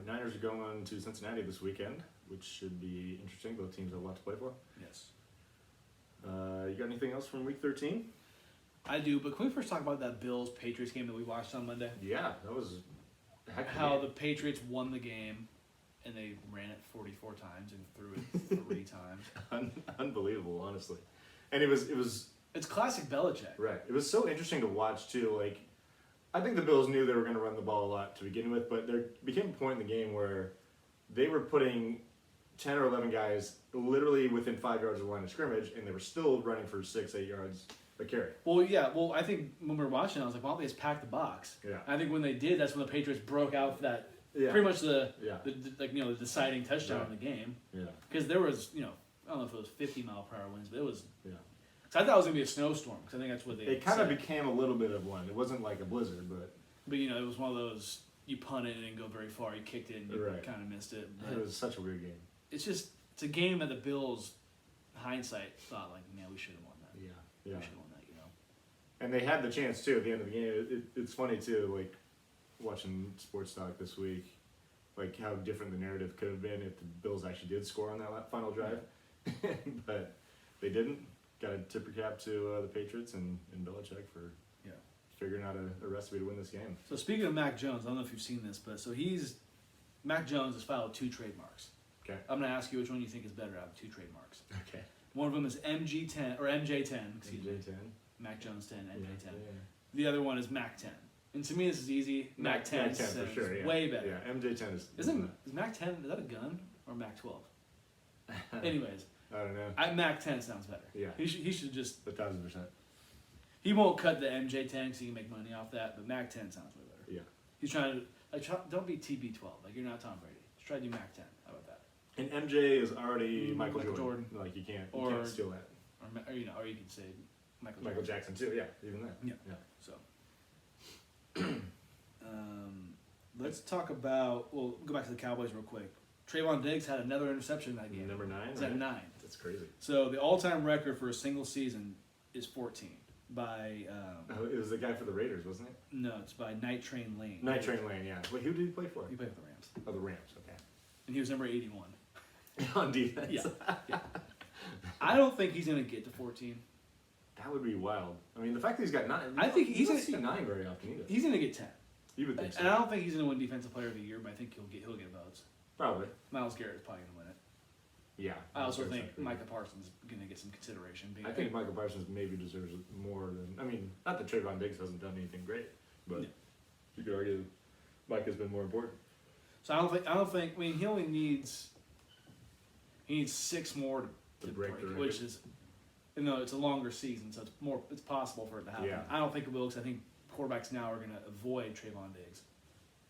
Niners are going to Cincinnati this weekend, which should be interesting. Both teams have a lot to play for. Yes. You got anything else from Week 13? I do, but can we first talk about that Bills-Patriots game that we watched on Monday? Yeah, that was a heck of a How game. the Patriots won the game, and they ran it 44 times and threw it 3 times. Unbelievable, honestly. And it was It's classic Belichick. right. It was so interesting to watch too. Like, I think the Bills knew they were going to run the ball a lot to begin with, but there became a point in the game where they were putting 10 or 11 guys literally within 5 yards of the line of scrimmage, and they were still running for 6-8 yards a carry. Well, yeah. Well, I think when we were watching, I was like, why don't they just pack the box? Yeah. I think when they did, that's when the Patriots broke out for that Yeah. pretty much the Yeah. the deciding touchdown Yeah. in the game. Yeah. Because there was, I don't know if it was 50-mile-per-hour winds, but it was. Yeah. So I thought it was gonna be a snowstorm because I think that's what they. It kind of said. became a little bit of one. It wasn't like a blizzard, but But it was one of those you punt it and didn't go very far. You kicked it and you Right. kind of missed it. But it was such a weird game. it's a game that the Bills, hindsight, thought like, man, we should have won that. Yeah. We Yeah. should have won that. And they had the chance too at the end of the game. It's funny too, like watching sports talk this week, like how different the narrative could have been if the Bills actually did score on that final drive, but they didn't. Got to tip your cap to the Patriots and Belichick for figuring out a recipe to win this game. So speaking of Mac Jones, I don't know if you've seen this, but Mac Jones has filed 2 trademarks. Okay. I'm gonna ask you which one you think is better out of 2 trademarks. Okay. One of them is MG10 or MJ10. Excuse me. MJ10. Mac Jones 10, MJ10. Yeah. The other one is Mac 10. And to me, this is easy. Mac 10, Mac 10 for sounds sure. Yeah. way better. Yeah. MJ10 is. Is Mac 10? Is that a gun or Mac 12? Anyways, I don't know. Mac 10 sounds better. Yeah. He should just. 1,000%. He won't cut the MJ10 because he can make money off that. But Mac 10 sounds way better. Yeah. He's trying to don't be TB12. Like you're not Tom Brady. Just try to do Mac 10. How about that? And MJ is already Michael Michael Jordan. Jordan. Like you can't Or- steal that. Or you could say Michael Michael Jordan. Jackson too. Yeah. Even that. Yeah. So, let's talk about. We'll go back to the Cowboys real quick. Trayvon Diggs had another interception in that game. Number 9. It's at 9. That's crazy. So the all-time record for a single season is 14 by. It was the guy for the Raiders, wasn't it? No, it's by Night Train Lane. Night Train Lane, yeah. Wait, who did he play for? He played with the Rams, Oh, the Rams. Okay. and he was number 81. On defense. Yeah. I don't think he's gonna get to 14. That would be wild. I mean, the fact that he's got 9. I think you he's don't gonna- see 9 very often either. He's gonna get 10. You would think so. And I don't think he's gonna win Defensive Player of the Year, but I think he'll get votes. Probably. Myles Garrett's probably going to win it. Yeah. I also think Exactly. Micah Parsons is going to get some consideration. I think Michael Parsons maybe deserves it more than. I mean, not that Trayvon Diggs hasn't done anything great, but Yeah. you could argue Micah's been more important. So I don't think. I mean, he only needs. He needs 6 more to break, the record. which is, it's a longer season, so it's possible for it to happen. Yeah. I don't think it will, because I think quarterbacks now are going to avoid Trayvon Diggs.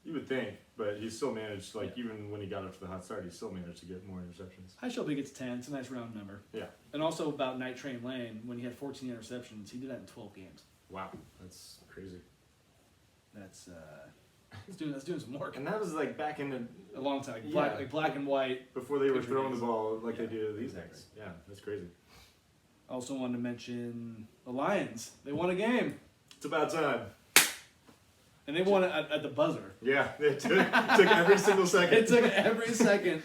You would think, but he still managed, like, Yeah. even when he got up to the hot start, he still managed to get more interceptions. I still think it's 10. It's a nice round number. Yeah. And also about Night Train Lane, when he had 14 interceptions, he did that in 12 games. Wow. That's crazy. That's doing some work. And that was, like, back in the. A long time, Yeah. black and white. Before they were Picture throwing days. the ball like Yeah, they do these exactly. days. Yeah, that's crazy. Also wanted to mention the Lions. They won a game, It's about time. and they won it at the buzzer. Yeah, it took every single second. It took every second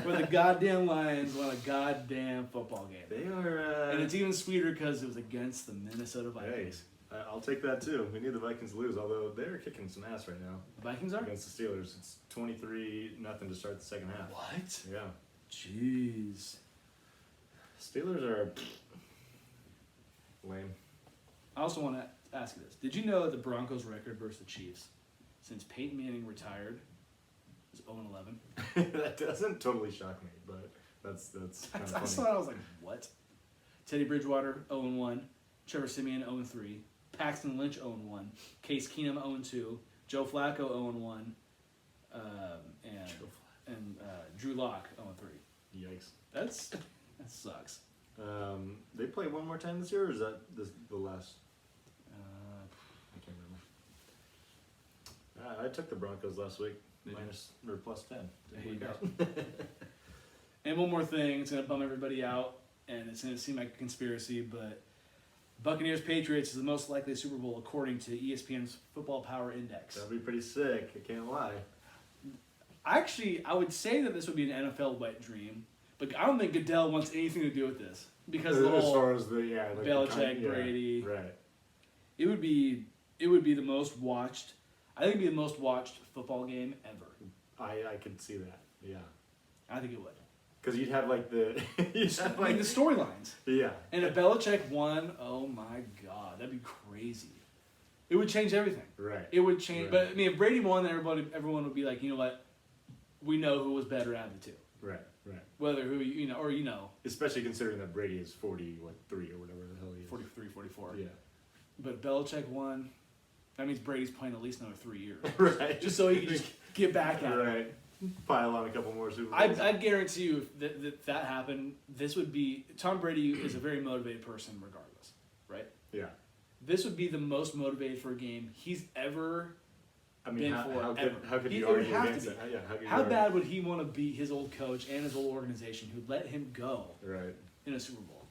where the goddamn Lions won a goddamn football game. They are. And it's even sweeter because it was against the Minnesota Hey, Vikings. I'll take that too. We need the Vikings to lose, although they're kicking some ass right now The Vikings are? against the Steelers. It's 23-0 to start the second half. What? Yeah, Jeez. Steelers are lame. I also want to ask you this. Did you know that the Broncos' record versus the Chiefs since Peyton Manning retired is 0-11? That doesn't totally shock me, but that's kind of I funny. saw it, I was like, what? Teddy Bridgewater 0-1, Trevor Siemian 0-3, Paxton Lynch 0-1, Case Keenum 0-2, Joe Flacco 0-1, and Drew Lock 0-3. Yikes. That sucks. They play one more time this year, or is that the last? I can't remember. I took the Broncos last week, Did you? +10. There Didn't you work go. out. And one more thing, it's going to bum everybody out, and it's going to seem like a conspiracy, but Buccaneers-Patriots is the most likely Super Bowl according to ESPN's Football Power Index. That'd be pretty sick. I can't lie. Actually, I would say that this would be an NFL wet dream, but I don't think Goodell wants anything to do with this because of the As whole far as the like Belichick, Brady. Right. It would be the most watched. I think it'd be the most watched football game ever. I could see that. Yeah. I think it would. Because you'd have like the you'd have, I mean, the storylines. yeah. And if Belichick won, oh my God, that'd be crazy. It would change everything. Right. It would change. Right. But I mean, if Brady won, then everyone would be like, you know what? We know who was better out of the two. Right. Right. Whether who or Especially considering that Brady is 3 or whatever the hell he is. 43, 44. Yeah. But if Belichick won, that means Brady's playing at least another 3 years. Right. Just so he can just get back at it. Right. Pile on a couple more Super Bowls. I guarantee you, if that happened, this would be Tom Brady is a very motivated person, regardless, right? Yeah. This would be the most motivated for a game he's ever. I mean, been how for could ever. you It would argue have to against be. it? Yeah. How could you How argue? bad would he want to beat his old coach and his old organization who let him go Right. in a Super Bowl?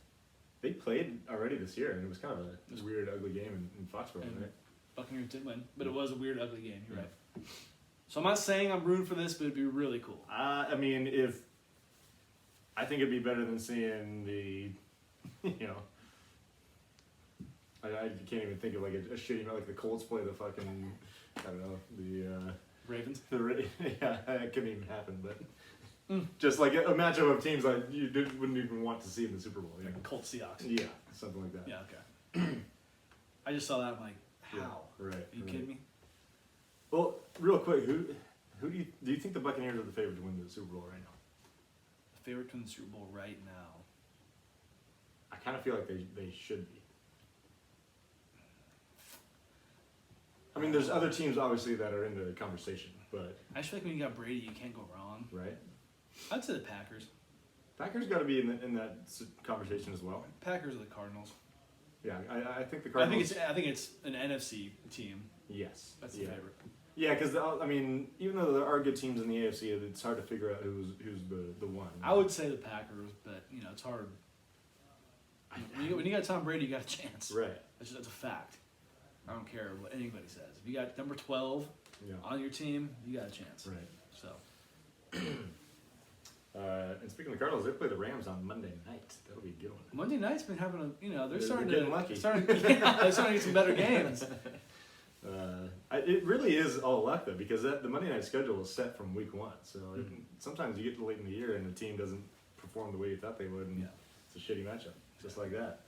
They played already this year, and it was kind of a weird, ugly game in Foxborough, And right? Buccaneers did win, but it was a weird, ugly game. You're right. So I'm not saying I'm rooting for this, but it'd be really cool. I mean, I think it'd be better than seeing the, I can't even think of like a shitty, like the Colts play the fucking, I don't know, Ravens. yeah, it couldn't even happen, but just like a matchup of teams that you wouldn't even want to see in the Super Bowl. You know? Like Colts Seahawks. Yeah, something like that. Yeah, okay. I just saw that. I'm like, how? Yeah, right. Are you right. kidding me? Well, real quick, who do you think the Buccaneers are the favorite to win the Super Bowl right now? The favorite to win the Super Bowl right now. I kind of feel like they should be. I mean, there's other teams obviously that are in the conversation, but I just feel like when you got Brady, you can't go wrong. right? I'd say the Packers. Packers got to be in that conversation as well. Packers or the Cardinals. Yeah, I think the Cardinals. I think it's an NFC team. Yes, That's the favorite. Yeah, because I mean, even though there are good teams in the AFC, it's hard to figure out who's the one. I would say the Packers, but it's hard. When you got Tom Brady, you got a chance. Right. That's a fact. I don't care what anybody says. If you got number 12 Yeah. on your team, you got a chance. Right. So And speaking of the Cardinals, they play the Rams on Monday night. That'll be a good one. Monday night's been having they're They're starting getting to lucky. they're starting to get some better games. It really is all luck though, because the Monday night schedule is set from week 1. So sometimes you get to late in the year and the team doesn't perform the way you thought they would, and it's a shitty matchup, just like that.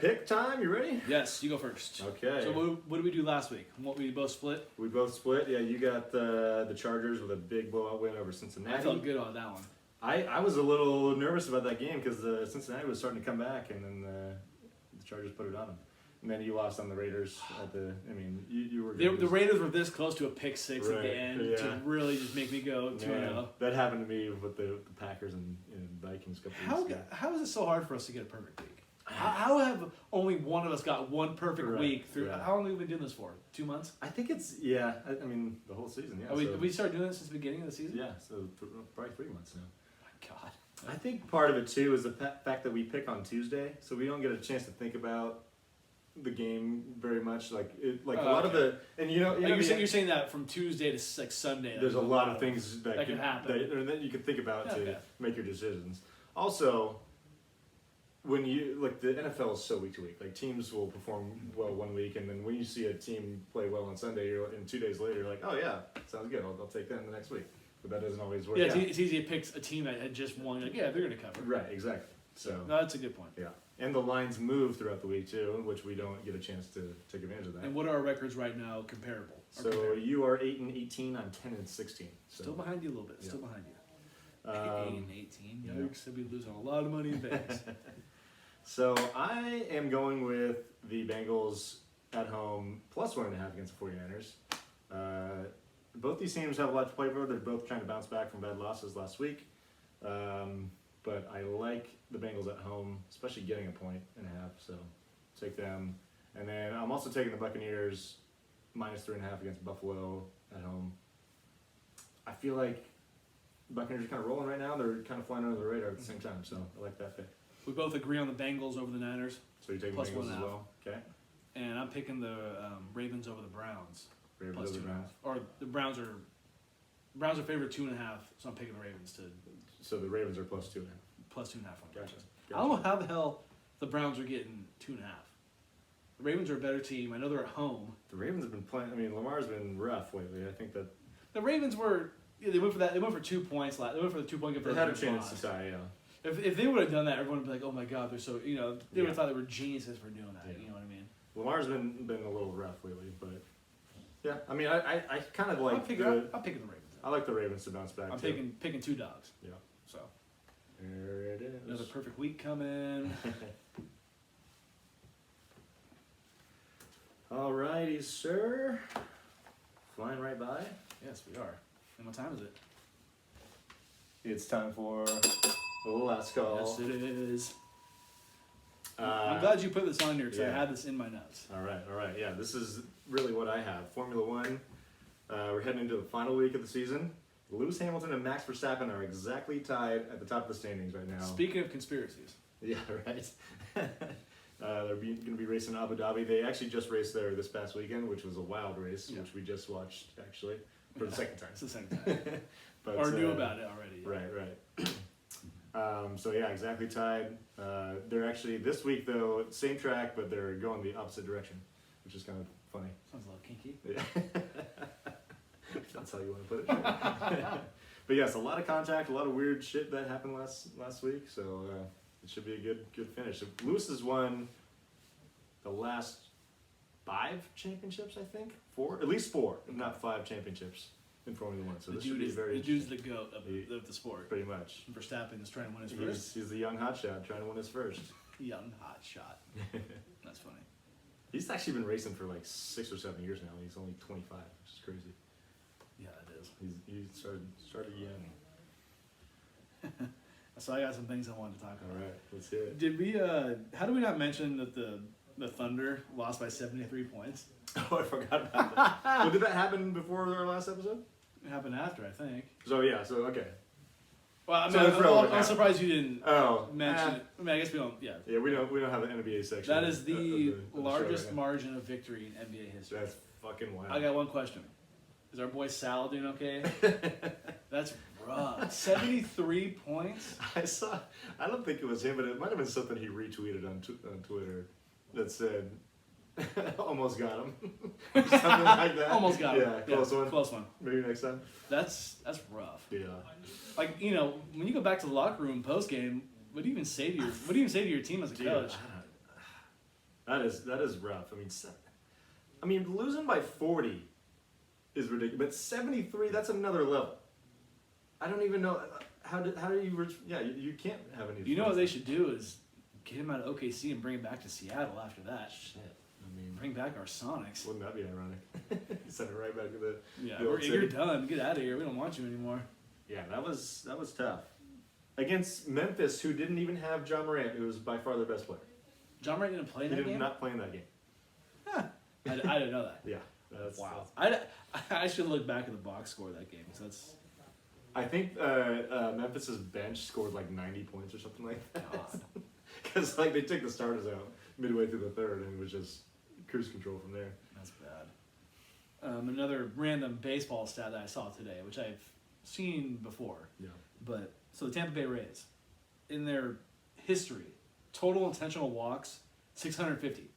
Pick time. You ready? Yes, you go first. Okay. So what did we do last week? What we both split? We both split. Yeah, you got the Chargers with a big blowout win over Cincinnati. I felt good on that one. I was a little nervous about that game because Cincinnati was starting to come back, and then the Chargers put it on them. And then you lost on the Raiders at the. I mean, you were. The Raiders were this close to a pick six at the Right, end yeah. to really just make me go 2-0. That happened to me with the Packers and Vikings a couple weeks ago. How is it so hard for us to get a perfect week? How have only one of us got one perfect week through? Yeah. How long have we been doing this for? 2 months? I think it's I mean the whole season. Yeah. We started doing this since the beginning of the season. Yeah, so probably 3 months now. My God. I think part of it too is the fact that we pick on Tuesday, so we don't get a chance to think about the game very much. Like a lot of the You're saying that from Tuesday to like Sunday. There's a lot of things that can happen that you can think about to Okay. make your decisions. Also, when you the NFL is so week to week. Like teams will perform well one week, and then when you see a team play well on Sunday, and 2 days later, you're like, oh yeah, sounds good. I'll take them the next week. But that doesn't always work. Yeah, out. it's easy to pick a team that had just won. Like, yeah, they're going to cover. Right, exactly. So No, that's a good point. yeah, and the lines move throughout the week too, which we don't get a chance to take advantage of that. And what are our records right now comparable? So you are 8-18, I'm 10-16. So. Still behind you a little bit. Yeah. Still behind you. 8-18. yeah. Yikes! I'd be losing a lot of money in Vegas. So I am going with the Bengals at home plus 1.5 against the 49ers. Both these teams have a lot to play for. They're both trying to bounce back from bad losses last week. But I like the Bengals at home, especially getting a 1.5. So take them. And then I'm also taking the Buccaneers minus 3.5 against Buffalo at home. I feel like Buccaneers are kind of rolling right now. They're kind of flying under the radar at the same time. So I like that pick. We both agree on the Bengals over the Niners, So you're taking Plus Bengals 1.5. as well? Okay. and I'm picking the Ravens over the Browns. Ravens Plus over the 2.5. Browns. Or the Browns are favored 2.5, so I'm picking the Ravens to So the Ravens are plus 2.5. plus 2.5 on the Gotcha. Browns. I don't know how the hell the Browns are getting 2.5. The Ravens are a better team. I know they're at home. The Ravens have been playing. I mean, Lamar's been rough lately. I think that The Ravens were. Yeah, they went for that. They went for 2 points. They went for the 2-point they conversion. had a chance to tie. Yeah. If they would have done that, everyone would be like, "Oh my God, they're so." They would Yeah. have thought they were geniuses for doing that. Yeah. You know what I mean? Lamar's been a little rough lately, but yeah. I mean, I kind of like I'm picking the Ravens. I like the Ravens to bounce back. I'm too. picking 2 dogs. Yeah. So There it is. another perfect week coming. Alrighty, sir. Flying right by. Yes, we are. And what time is it? It's time for the last call. Yes, it is. Uh, I'm glad you put this on here because I yeah. had this in my notes. All right. Yeah, this is really what I have. Formula One. We're heading into the final week of the season. Lewis Hamilton and Max Verstappen are exactly tied at the top of the standings right now. Speaking of conspiracies, Yeah, right. They're going to be racing in Abu Dhabi. They actually just raced there this past weekend, which was a wild race, Yeah. which we just watched actually for the second time. it's the second time. But, or knew about it already. Yeah. Right. So yeah, exactly tied. They're actually this week though, same track, but they're going the opposite direction, which is kind of funny. Sounds a little kinky. Yeah. That's how you want to put it. But yes, a lot of contact, a lot of weird shit that happened last week. So it should be a good finish. So Lewis has won the last 5 championships, I think, 4, at least 4, if not 5 championships in Formula One. So The this should be very the dude's the interesting. goat of the sport. Pretty much. Verstappen is trying to win his first. He's the young hotshot trying to win his first. Young hot shot. That's funny. He's actually been racing for like 6 or 7 years now. He's only 25, which is crazy. Yeah, it is. He started young. So I got some things I wanted to talk All about. right, let's hear it. Did we? How did we not mention that the Thunder lost by 73 points? Oh, I forgot about that. Well, did that happen before our last episode? It happened after, I think. So yeah, so okay. Well, I mean, So it's relevant I'm now. surprised you didn't Oh, mention it. I mean, I guess we don't. Yeah. Yeah, we don't have an NBA section. That is of the of the largest show right now. margin of victory in NBA history. That's fucking wild. I got one question. Is our boy Sal doing okay? That's rough. 73 points? I don't think it was him, but it might have been something he retweeted on Twitter that said, Almost got him. Something like that. Almost got him. Yeah, close one. Close one. Maybe next time. That's rough. Yeah. Like, you know, when you go back to the locker room post game, what do you even say to your team as a coach? That is rough. I mean, losing by 40 is ridiculous, but 73, that's another level. I don't even know how do you you can't have any. You know what they should do is get him out of OKC and bring him back to Seattle after that. Shit. I mean, Bring back our Sonics. wouldn't that be ironic? Send it right back to the. Yeah, the old you're city. done. Get out of here. We don't want you anymore. Yeah, that was tough. Against Memphis, who didn't even have John Morant, who was by far their best player. John Morant didn't play in He that did game? not play in that game. Huh. I didn't know that. Yeah, that's Wow. I should look back at the box score of that game. So that's I think Memphis's bench scored like 90 points or something like that. God. Because like they took the starters out midway through the third, and it was just cruise control from there. That's bad. Another random baseball stat that I saw today, which I've seen before. Yeah. But so the Tampa Bay Rays, in their history, total intentional walks 650.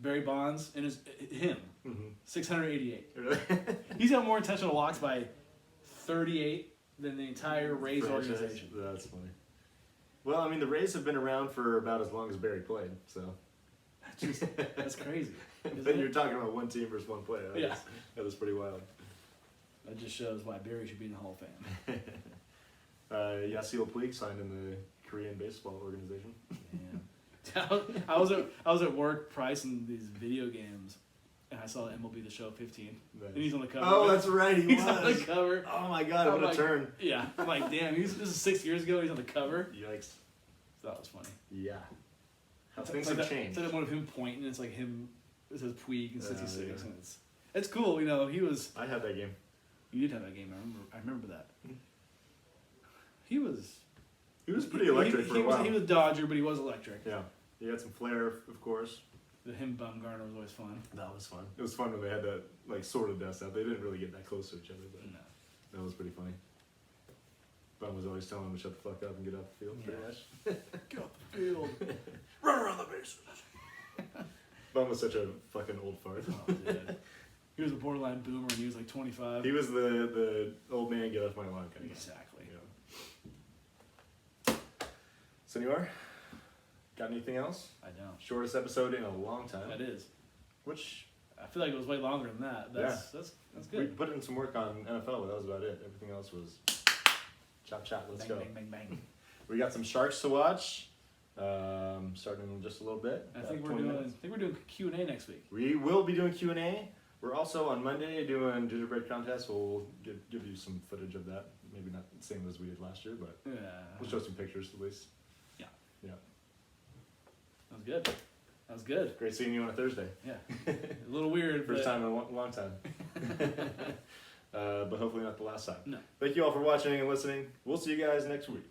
Barry Bonds and him Mm-hmm. 688. He's got more intentional walks by 38 than the entire Rays organization. That's funny. Well, I mean, the Rays have been around for about as long as Barry played, so. That's crazy. Then you're talking about one team versus one player. That is pretty wild. That just shows why Barry should be in the Hall of Fame. Yasiel Puig signed in the Korean baseball organization. Yeah. I was at work pricing these video games, and I saw MLB The Show 15, Nice. and he's on the cover. Oh, that's right, he's on the cover. Oh my God, I'm what a like, turn. Yeah, I'm like, damn, this is 6 years ago. He's on the cover. Yikes. So that was funny. Yeah. How It's things like have that, changed. It's like that one of him pointing. And it's like him. It says Puig in '66, yeah. and it's cool. You know, he was. I had that game. You did have that game. I remember that. He was. He was pretty electric for a while. He was Dodger, but he was electric. Yeah. He had some flair, of course. The him Bumgarner was always fun. That was fun. It was fun when they had that like sort of dust out. They didn't really get that close to each other, but No. that was pretty funny. Bum was always telling him to shut the fuck up and get off the field, pretty Yeah. much. Get off the field. Run around the bases. Bum was such a fucking old fart. Oh, dude. He was a borderline boomer, and he was like 25. He was the old man get off my lawn kind of guy. Exactly. Yeah. Senor, got anything else? I know. Shortest episode in a long time. That is. Which I feel like it was way longer than that. That's we good. put in some work on NFL, but that was about it. Everything else was chop chop. Let's Bang, go. bang, bang, bang. We got some Sharks to watch. Starting in just a little bit. I about think we're 20 doing. minutes. I think we're doing Q&A next week. We will be doing Q&A. We're also on Monday doing gingerbread contest. We'll give you some footage of that. Maybe not the same as we did last year, but Yeah. we'll show some pictures at least. That was good. That was good. Great seeing you on a Thursday. Yeah. A little weird. First but time in a long time. But hopefully not the last time. No. Thank you all for watching and listening. We'll see you guys next week.